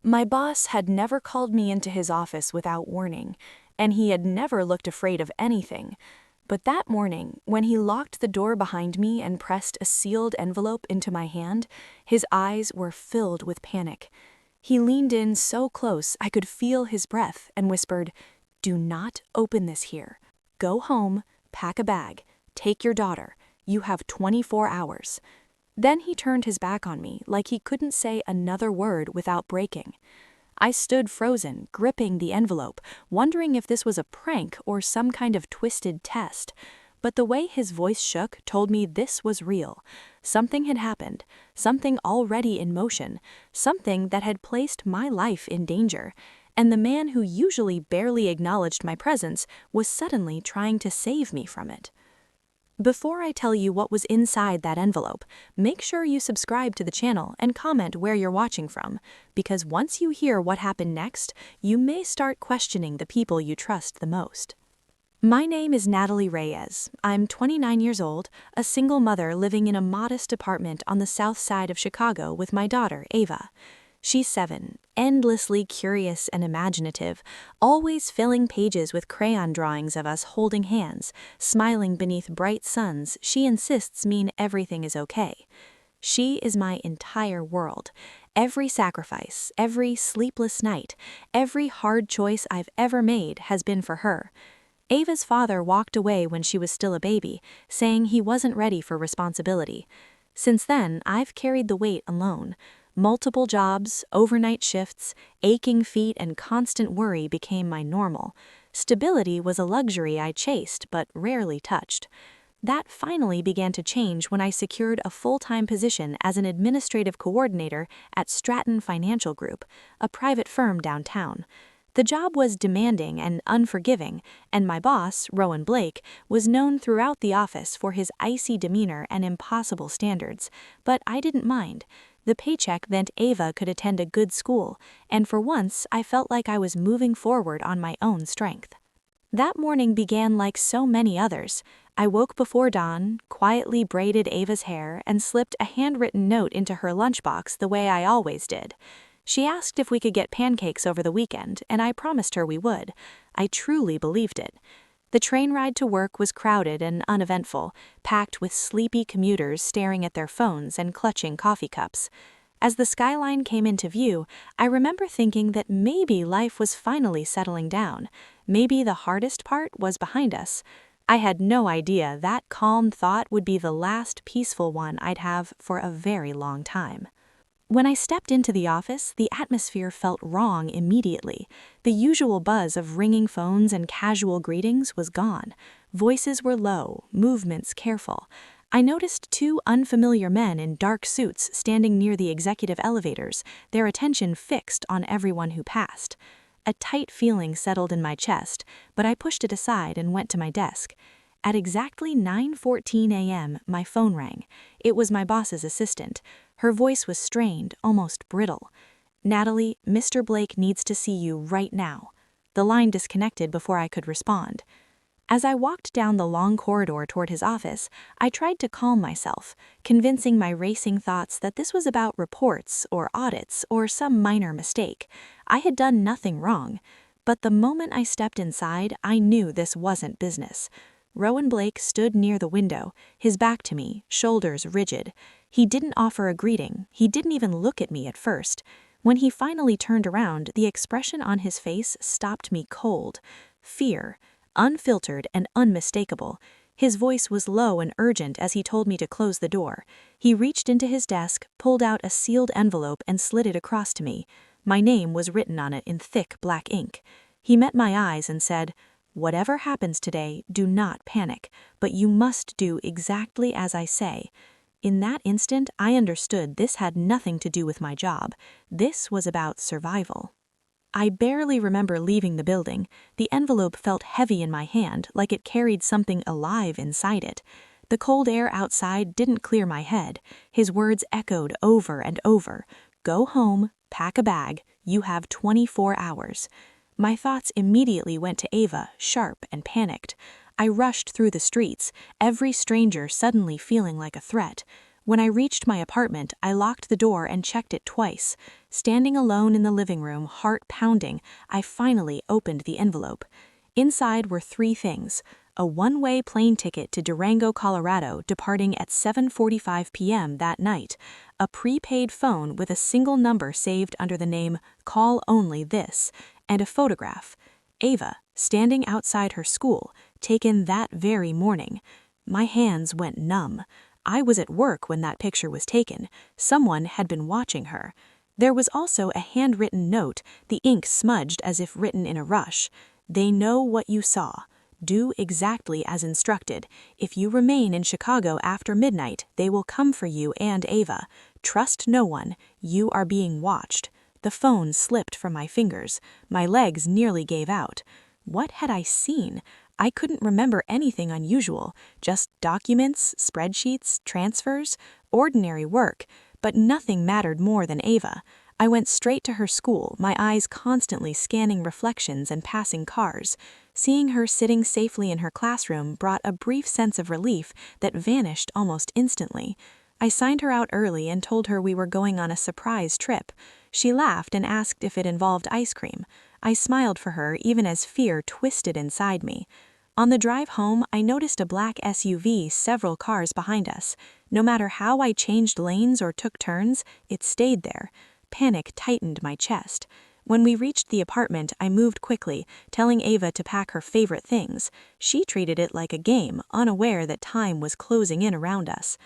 My boss had never called me into his office without warning, and he had never looked afraid of anything. But that morning, when he locked the door behind me and pressed a sealed envelope into my hand, his eyes were filled with panic. He leaned in so close I could feel his breath and whispered, "Do not open this here. Go home, pack a bag, take your daughter. You have 24 hours." Then he turned his back on me like he couldn't say another word without breaking. I stood frozen, gripping the envelope, wondering if this was a prank or some kind of twisted test. But the way his voice shook told me this was real. Something had happened, something already in motion, something that had placed my life in danger. And the man who usually barely acknowledged my presence was suddenly trying to save me from it. Before I tell you what was inside that envelope, make sure you subscribe to the channel and comment where you're watching from, because once you hear what happened next, you may start questioning the people you trust the most. My name is Natalie Reyes. I'm 29 years old, a single mother living in a modest apartment on the south side of Chicago with my daughter, Ava. She's 7, endlessly curious and imaginative, always filling pages with crayon drawings of us holding hands, smiling beneath bright suns she insists mean everything is okay. She is my entire world. Every sacrifice, every sleepless night, every hard choice I've ever made has been for her. Ava's father walked away when she was still a baby, saying he wasn't ready for responsibility. Since then, I've carried the weight alone. Multiple jobs, overnight shifts, aching feet, and constant worry became my normal. Stability was a luxury I chased but rarely touched. That finally began to change when I secured a full-time position as an administrative coordinator at Stratton Financial Group, a private firm downtown. The job was demanding and unforgiving, and my boss, Rowan Blake, was known throughout the office for his icy demeanor and impossible standards, but I didn't mind. The paycheck meant Ava could attend a good school, and for once I felt like I was moving forward on my own strength. That morning began like so many others. I woke before dawn, quietly braided Ava's hair, and slipped a handwritten note into her lunchbox the way I always did. She asked if we could get pancakes over the weekend, and I promised her we would. I truly believed it. The train ride to work was crowded and uneventful, packed with sleepy commuters staring at their phones and clutching coffee cups. As the skyline came into view, I remember thinking that maybe life was finally settling down. Maybe the hardest part was behind us. I had no idea that calm thought would be the last peaceful one I'd have for a very long time. When I stepped into the office, the atmosphere felt wrong immediately. The usual buzz of ringing phones and casual greetings was gone. Voices were low, movements careful. I noticed 2 unfamiliar men in dark suits standing near the executive elevators, their attention fixed on everyone who passed. A tight feeling settled in my chest, but I pushed it aside and went to my desk. At exactly 9:14 a.m., my phone rang. It was my boss's assistant. Her voice was strained, almost brittle. "Natalie, Mr. Blake needs to see you right now." The line disconnected before I could respond. As I walked down the long corridor toward his office, I tried to calm myself, convincing my racing thoughts that this was about reports or audits or some minor mistake. I had done nothing wrong. But the moment I stepped inside, I knew this wasn't business. Rowan Blake stood near the window, his back to me, shoulders rigid. He didn't offer a greeting. He didn't even look at me at first. When he finally turned around, the expression on his face stopped me cold. Fear, unfiltered and unmistakable. His voice was low and urgent as he told me to close the door. He reached into his desk, pulled out a sealed envelope and slid it across to me. My name was written on it in thick black ink. He met my eyes and said, "Whatever happens today, do not panic, but you must do exactly as I say." In that instant, I understood this had nothing to do with my job. This was about survival. I barely remember leaving the building. The envelope felt heavy in my hand, like it carried something alive inside it. The cold air outside didn't clear my head. His words echoed over and over. "Go home, pack a bag, you have 24 hours. My thoughts immediately went to Ava, sharp and panicked. I rushed through the streets, every stranger suddenly feeling like a threat. When I reached my apartment, I locked the door and checked it twice. Standing alone in the living room, heart pounding, I finally opened the envelope. Inside were 3 things: a one-way plane ticket to Durango, Colorado, departing at 7:45 p.m. that night, a prepaid phone with a single number saved under the name Call Only This, and a photograph. Ava, standing outside her school, taken that very morning. My hands went numb. I was at work when that picture was taken. Someone had been watching her. There was also a handwritten note, the ink smudged as if written in a rush. They know what you saw. Do exactly as instructed. If you remain in Chicago after midnight, they will come for you and Ava. Trust no one. You are being watched. The phone slipped from my fingers. My legs nearly gave out. What had I seen? I couldn't remember anything unusual, just documents, spreadsheets, transfers, ordinary work, but nothing mattered more than Ava. I went straight to her school, my eyes constantly scanning reflections and passing cars. Seeing her sitting safely in her classroom brought a brief sense of relief that vanished almost instantly. I signed her out early and told her we were going on a surprise trip. She laughed and asked if it involved ice cream. I smiled for her even as fear twisted inside me. On the drive home, I noticed a black SUV several cars behind us. No matter how I changed lanes or took turns, it stayed there. Panic tightened my chest. When we reached the apartment, I moved quickly, telling Ava to pack her favorite things. She treated it like a game, unaware that time was closing in around us.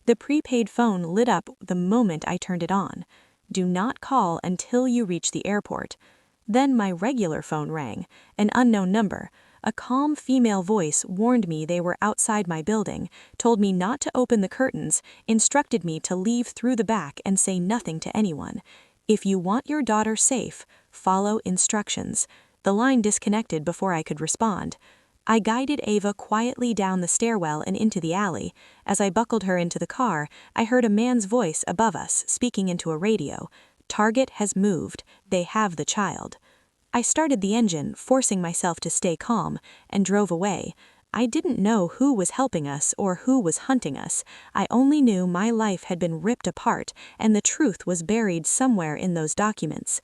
The prepaid phone lit up the moment I turned it on. Do not call until you reach the airport. Then my regular phone rang, an unknown number. A calm female voice warned me they were outside my building, told me not to open the curtains, instructed me to leave through the back and say nothing to anyone. If you want your daughter safe, follow instructions. The line disconnected before I could respond. I guided Ava quietly down the stairwell and into the alley. As I buckled her into the car, I heard a man's voice above us speaking into a radio. Target has moved. They have the child. I started the engine, forcing myself to stay calm, and drove away. I didn't know who was helping us or who was hunting us. I only knew my life had been ripped apart, and the truth was buried somewhere in those documents.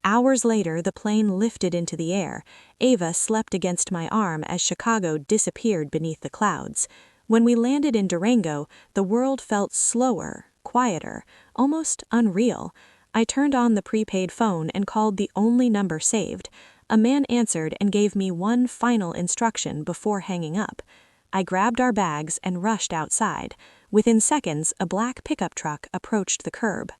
Hours later, the plane lifted into the air. Ava slept against my arm as Chicago disappeared beneath the clouds. When we landed in Durango, the world felt slower, quieter, almost unreal. I turned on the prepaid phone and called the only number saved. A man answered and gave me one final instruction before hanging up. I grabbed our bags and rushed outside. Within seconds, a black pickup truck approached the curb.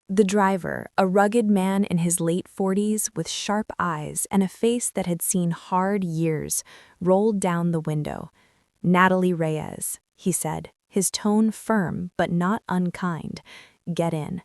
The driver, a rugged man in his late 40s with sharp eyes and a face that had seen hard years, rolled down the window. "Natalie Reyes," he said, his tone firm but not unkind. "Get in."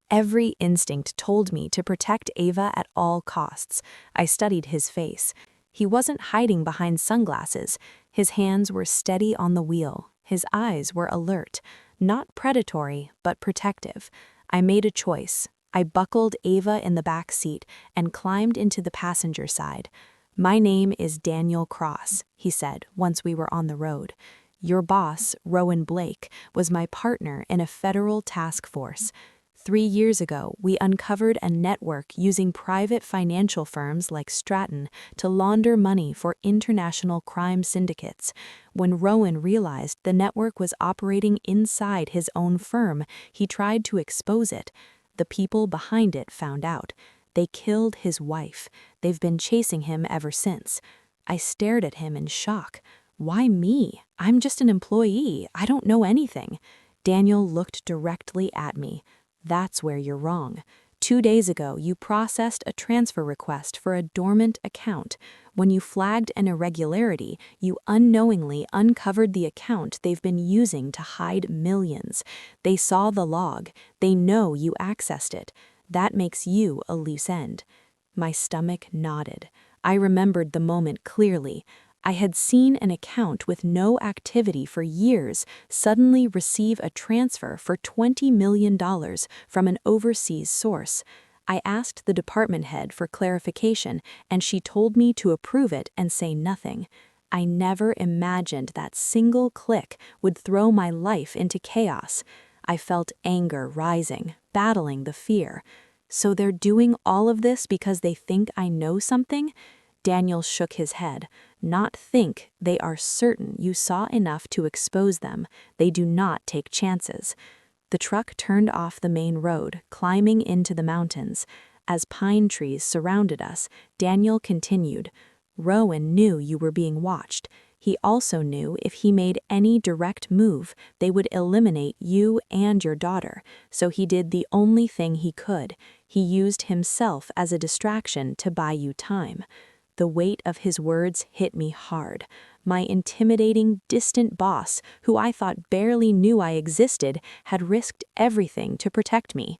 Every instinct told me to protect Ava at all costs. I studied his face. He wasn't hiding behind sunglasses. His hands were steady on the wheel. His eyes were alert, not predatory, but protective. I made a choice. I buckled Ava in the back seat and climbed into the passenger side. "My name is Daniel Cross," he said once we were on the road. "Your boss, Rowan Blake, was my partner in a federal task force. 3 years ago, we uncovered a network using private financial firms like Stratton to launder money for international crime syndicates. When Rowan realized the network was operating inside his own firm, he tried to expose it. The people behind it found out. They killed his wife. They've been chasing him ever since." I stared at him in shock. "Why me? I'm just an employee. I don't know anything." Daniel looked directly at me. "That's where you're wrong. 2 days ago, you processed a transfer request for a dormant account. When you flagged an irregularity, you unknowingly uncovered the account they've been using to hide millions. They saw the log. They know you accessed it. That makes you a loose end." My stomach nodded. I remembered the moment clearly. I had seen an account with no activity for years suddenly receive a transfer for $20 million from an overseas source. I asked the department head for clarification, and she told me to approve it and say nothing. I never imagined that single click would throw my life into chaos. I felt anger rising, battling the fear. So they're doing all of this because they think I know something? Daniel shook his head. Not think, they are certain you saw enough to expose them. They do not take chances. The truck turned off the main road, climbing into the mountains. As pine trees surrounded us, Daniel continued. Rowan knew you were being watched. He also knew if he made any direct move, they would eliminate you and your daughter, so he did the only thing he could. He used himself as a distraction to buy you time. The weight of his words hit me hard. My intimidating, distant boss, who I thought barely knew I existed, had risked everything to protect me.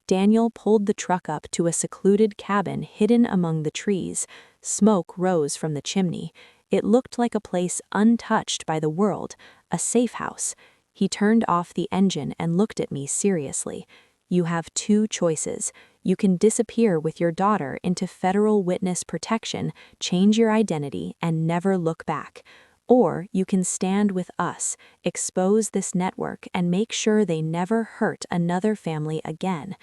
Daniel pulled the truck up to a secluded cabin hidden among the trees. Smoke rose from the chimney. It looked like a place untouched by the world, a safe house. He turned off the engine and looked at me seriously. You have two choices. You can disappear with your daughter into federal witness protection, change your identity, and never look back. Or you can stand with us, expose this network, and make sure they never hurt another family again.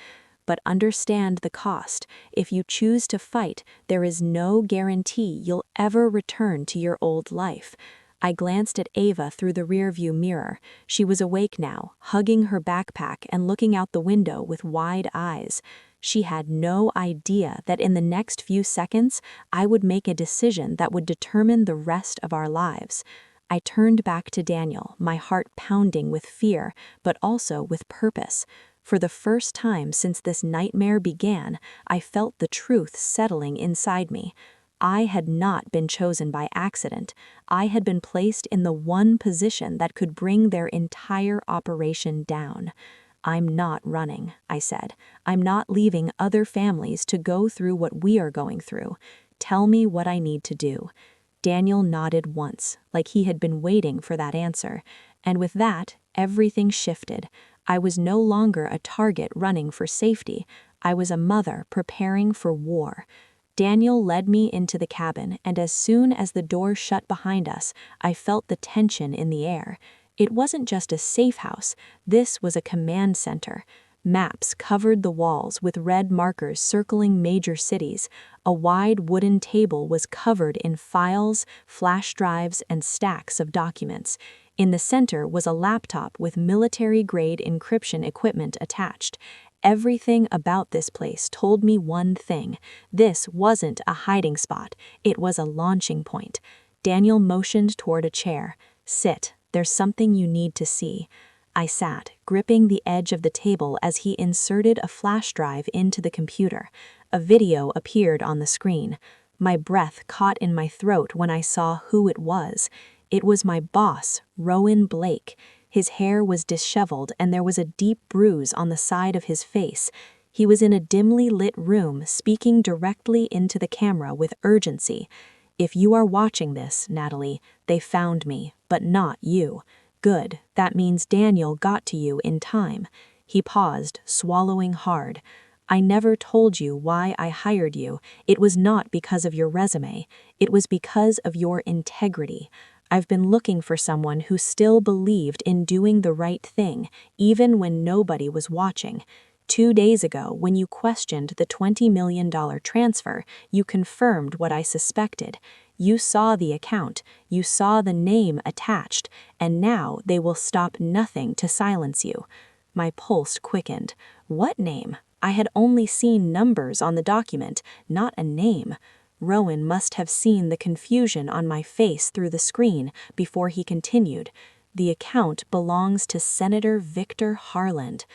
But understand the cost. If you choose to fight, there is no guarantee you'll ever return to your old life. I glanced at Ava through the rearview mirror. She was awake now, hugging her backpack and looking out the window with wide eyes. She had no idea that in the next few seconds, I would make a decision that would determine the rest of our lives. I turned back to Daniel, my heart pounding with fear, but also with purpose. For the first time since this nightmare began, I felt the truth settling inside me. I had not been chosen by accident. I had been placed in the one position that could bring their entire operation down. I'm not running, I said. I'm not leaving other families to go through what we are going through. Tell me what I need to do. Daniel nodded once, like he had been waiting for that answer. And with that, everything shifted. I was no longer a target running for safety. I was a mother preparing for war. Daniel led me into the cabin, and as soon as the door shut behind us, I felt the tension in the air. It wasn't just a safe house, this was a command center. Maps covered the walls with red markers circling major cities. A wide wooden table was covered in files, flash drives, and stacks of documents. In the center was a laptop with military-grade encryption equipment attached. Everything about this place told me one thing. This wasn't a hiding spot. It was a launching point. Daniel motioned toward a chair. Sit. There's something you need to see. I sat, gripping the edge of the table as he inserted a flash drive into the computer. A video appeared on the screen. My breath caught in my throat when I saw who it was. It was my boss, Rowan Blake. His hair was disheveled and there was a deep bruise on the side of his face. He was in a dimly lit room, speaking directly into the camera with urgency. If you are watching this, Natalie, they found me, but not you. Good, that means Daniel got to you in time. He paused, swallowing hard. I never told you why I hired you. It was not because of your resume. It was because of your integrity. I've been looking for someone who still believed in doing the right thing, even when nobody was watching. 2 days ago, when you questioned the $20 million transfer, you confirmed what I suspected. You saw the account, you saw the name attached, and now they will stop nothing to silence you. My pulse quickened. What name? I had only seen numbers on the document, not a name. Rowan must have seen the confusion on my face through the screen before he continued. The account belongs to Senator Victor Harland.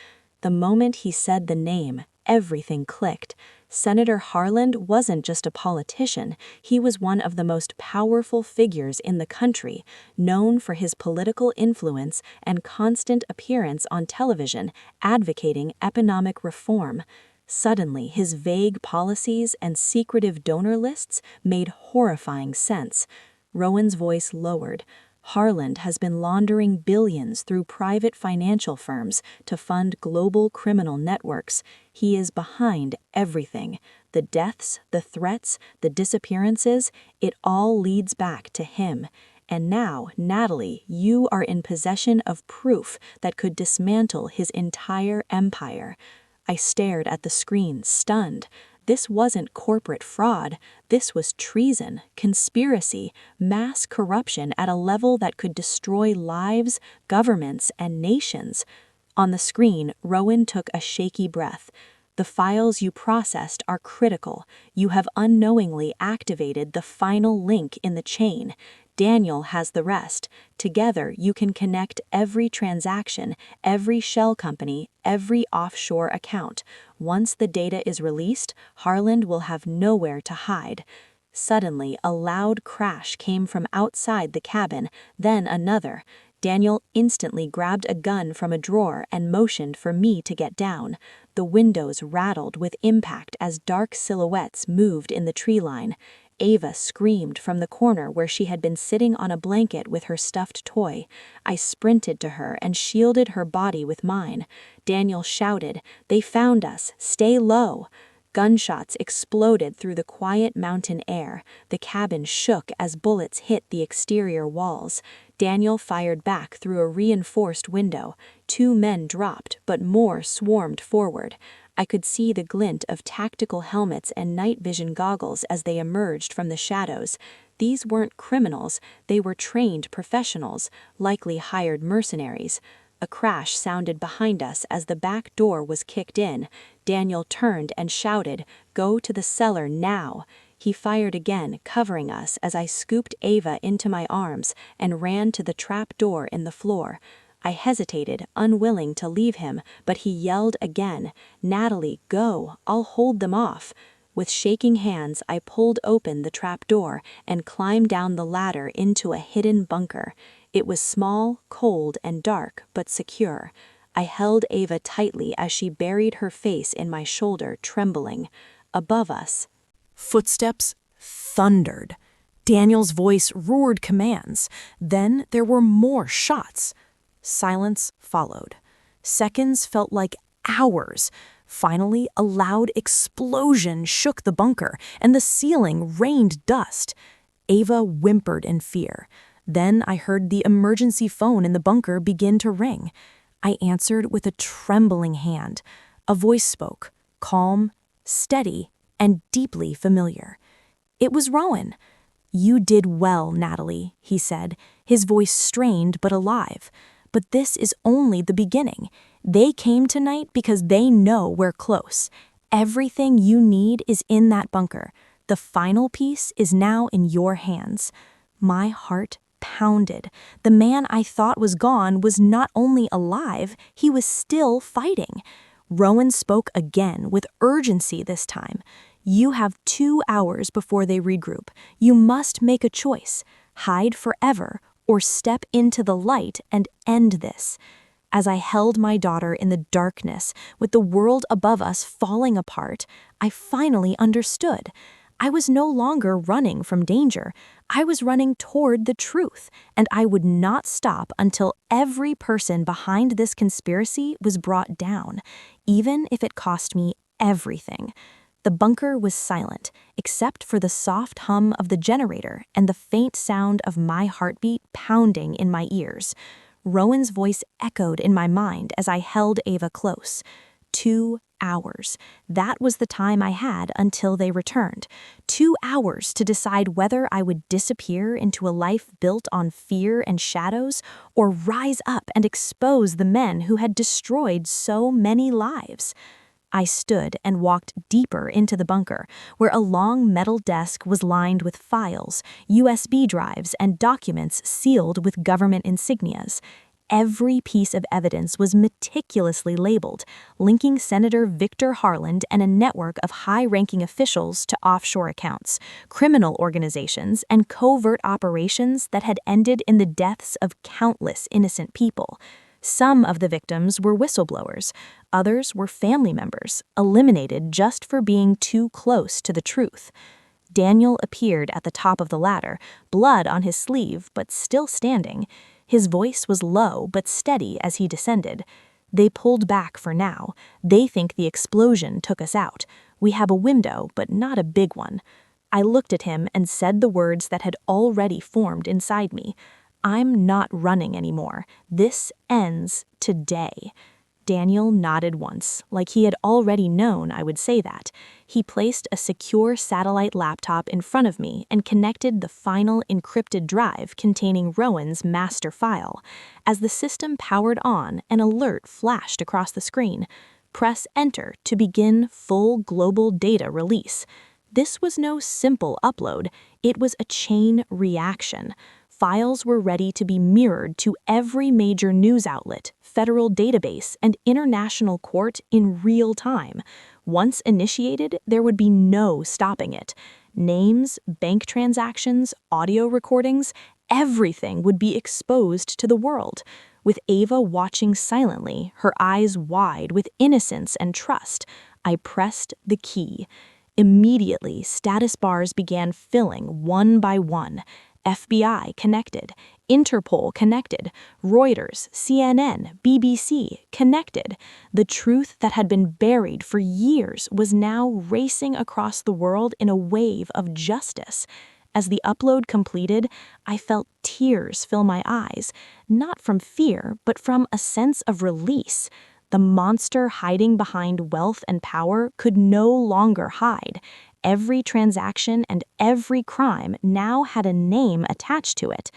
The moment he said the name, everything clicked. Senator Harland wasn't just a politician, he was one of the most powerful figures in the country, known for his political influence and constant appearance on television advocating economic reform. Suddenly, his vague policies and secretive donor lists made horrifying sense. Rowan's voice lowered. Harland has been laundering billions through private financial firms to fund global criminal networks. He is behind everything. The deaths, the threats, the disappearances, it all leads back to him. And now, Natalie, you are in possession of proof that could dismantle his entire empire. I stared at the screen, stunned. This wasn't corporate fraud. This was treason, conspiracy, mass corruption at a level that could destroy lives, governments, and nations. On the screen, Rowan took a shaky breath. The files you processed are critical. You have unknowingly activated the final link in the chain. Daniel has the rest. Together, you can connect every transaction, every shell company, every offshore account. Once the data is released, Harland will have nowhere to hide. Suddenly, a loud crash came from outside the cabin, then another. Daniel instantly grabbed a gun from a drawer and motioned for me to get down. The windows rattled with impact as dark silhouettes moved in the tree line. Ava screamed from the corner where she had been sitting on a blanket with her stuffed toy. I sprinted to her and shielded her body with mine. Daniel shouted, "They found us! Stay low!" Gunshots exploded through the quiet mountain air. The cabin shook as bullets hit the exterior walls. Daniel fired back through a reinforced window. 2 men dropped, but more swarmed forward. I could see the glint of tactical helmets and night vision goggles as they emerged from the shadows. These weren't criminals, they were trained professionals, likely hired mercenaries. A crash sounded behind us as the back door was kicked in. Daniel turned and shouted, "Go to the cellar now!" He fired again, covering us as I scooped Ava into my arms and ran to the trap door in the floor. I hesitated, unwilling to leave him, but he yelled again, "Natalie, go! I'll hold them off!" With shaking hands, I pulled open the trap door and climbed down the ladder into a hidden bunker. It was small, cold, and dark, but secure. I held Ava tightly as she buried her face in my shoulder, trembling. Above us, Footsteps thundered. Daniel's voice roared commands. Then there were more shots. Silence followed. Seconds felt like hours. Finally, a loud explosion shook the bunker, and the ceiling rained dust. Ava whimpered in fear. Then I heard the emergency phone in the bunker begin to ring. I answered with a trembling hand. A voice spoke, calm, steady, and deeply familiar. It was Rowan. "You did well, Natalie," he said, his voice strained but alive. "But this is only the beginning. They came tonight because they know we're close. Everything you need is in that bunker. The final piece is now in your hands." My heart pounded. The man I thought was gone was not only alive, he was still fighting. Rowan spoke again, with urgency this time. "You have 2 hours before they regroup. You must make a choice. Hide forever, or step into the light and end this." As I held my daughter in the darkness, with the world above us falling apart, I finally understood. I was no longer running from danger. I was running toward the truth, and I would not stop until every person behind this conspiracy was brought down, even if it cost me everything. The bunker was silent, except for the soft hum of the generator and the faint sound of my heartbeat pounding in my ears. Rowan's voice echoed in my mind as I held Ava close. 2 hours. That was the time I had until they returned. 2 hours to decide whether I would disappear into a life built on fear and shadows, or rise up and expose the men who had destroyed so many lives. I stood and walked deeper into the bunker, where a long metal desk was lined with files, USB drives, and documents sealed with government insignias. Every piece of evidence was meticulously labeled, linking Senator Victor Harland and a network of high-ranking officials to offshore accounts, criminal organizations, and covert operations that had ended in the deaths of countless innocent people. Some of the victims were whistleblowers, others were family members, eliminated just for being too close to the truth. Daniel appeared at the top of the ladder, blood on his sleeve but still standing. His voice was low but steady as he descended. "They pulled back for now. They think the explosion took us out. We have a window, but not a big one." I looked at him and said the words that had already formed inside me. I'm not running anymore. This ends today. Daniel nodded once, like he had already known I would say that. He placed a secure satellite laptop in front of me and connected the final encrypted drive containing Rowan's master file. As the system powered on, an alert flashed across the screen. Press Enter to begin full global data release. This was no simple upload, it was a chain reaction. Files were ready to be mirrored to every major news outlet, federal database, and international court in real time. Once initiated, there would be no stopping it. Names, bank transactions, audio recordings, everything would be exposed to the world. With Ava watching silently, her eyes wide with innocence and trust, I pressed the key. Immediately, status bars began filling one by one. FBI connected, Interpol connected, Reuters, CNN, BBC connected. The truth that had been buried for years was now racing across the world in a wave of justice. As the upload completed, I felt tears fill my eyes, not from fear, but from a sense of release. The monster hiding behind wealth and power could no longer hide. Every transaction and every crime now had a name attached to it.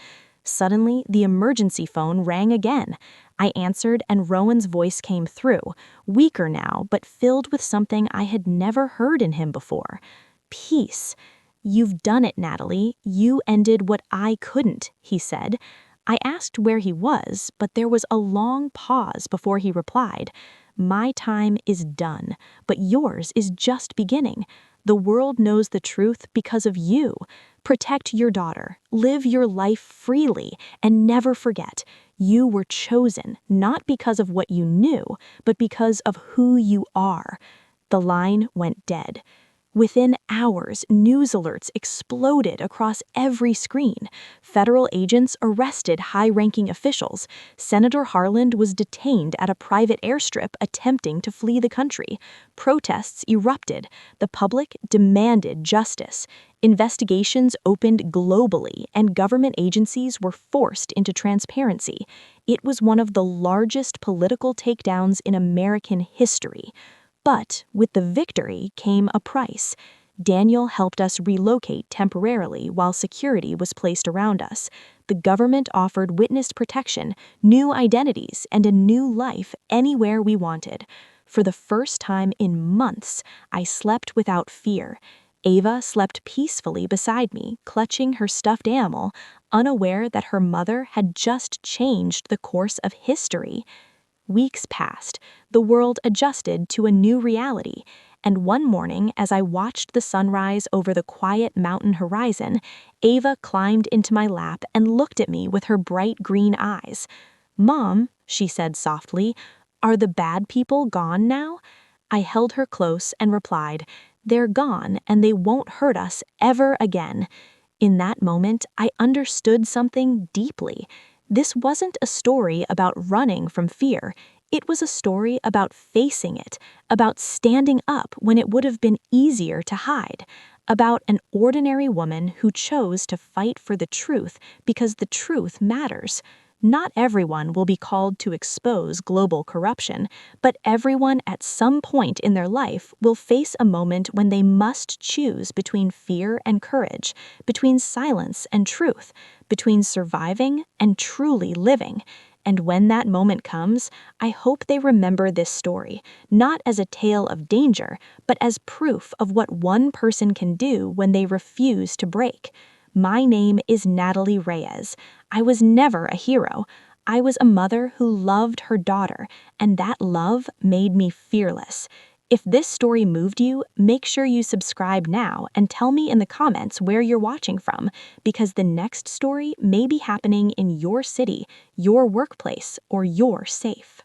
Suddenly, the emergency phone rang again. I answered and Rowan's voice came through, weaker now, but filled with something I had never heard in him before. Peace. You've done it, Natalie. You ended what I couldn't, he said. I asked where he was, but there was a long pause before he replied. My time is done, but yours is just beginning. The world knows the truth because of you. Protect your daughter, live your life freely, and never forget, you were chosen not because of what you knew, but because of who you are. The line went dead. Within hours, news alerts exploded across every screen. Federal agents arrested high-ranking officials. Senator Harland was detained at a private airstrip attempting to flee the country. Protests erupted. The public demanded justice. Investigations opened globally, and government agencies were forced into transparency. It was one of the largest political takedowns in American history. But with the victory came a price. Daniel helped us relocate temporarily while security was placed around us. The government offered witness protection, new identities, and a new life anywhere we wanted. For the first time in months, I slept without fear. Ava slept peacefully beside me, clutching her stuffed animal, unaware that her mother had just changed the course of history. Weeks passed, the world adjusted to a new reality, and one morning as I watched the sunrise over the quiet mountain horizon, Ava climbed into my lap and looked at me with her bright green eyes. "Mom," she said softly, "are the bad people gone now?" I held her close and replied, "They're gone and they won't hurt us ever again." In that moment, I understood something deeply. This wasn't a story about running from fear. It was a story about facing it, about standing up when it would have been easier to hide, about an ordinary woman who chose to fight for the truth because the truth matters. Not everyone will be called to expose global corruption, but everyone at some point in their life will face a moment when they must choose between fear and courage, between silence and truth, between surviving and truly living. And when that moment comes, I hope they remember this story, not as a tale of danger, but as proof of what one person can do when they refuse to break. My name is Natalie Reyes. I was never a hero. I was a mother who loved her daughter, and that love made me fearless. If this story moved you, make sure you subscribe now and tell me in the comments where you're watching from, because the next story may be happening in your city, your workplace, or your safe.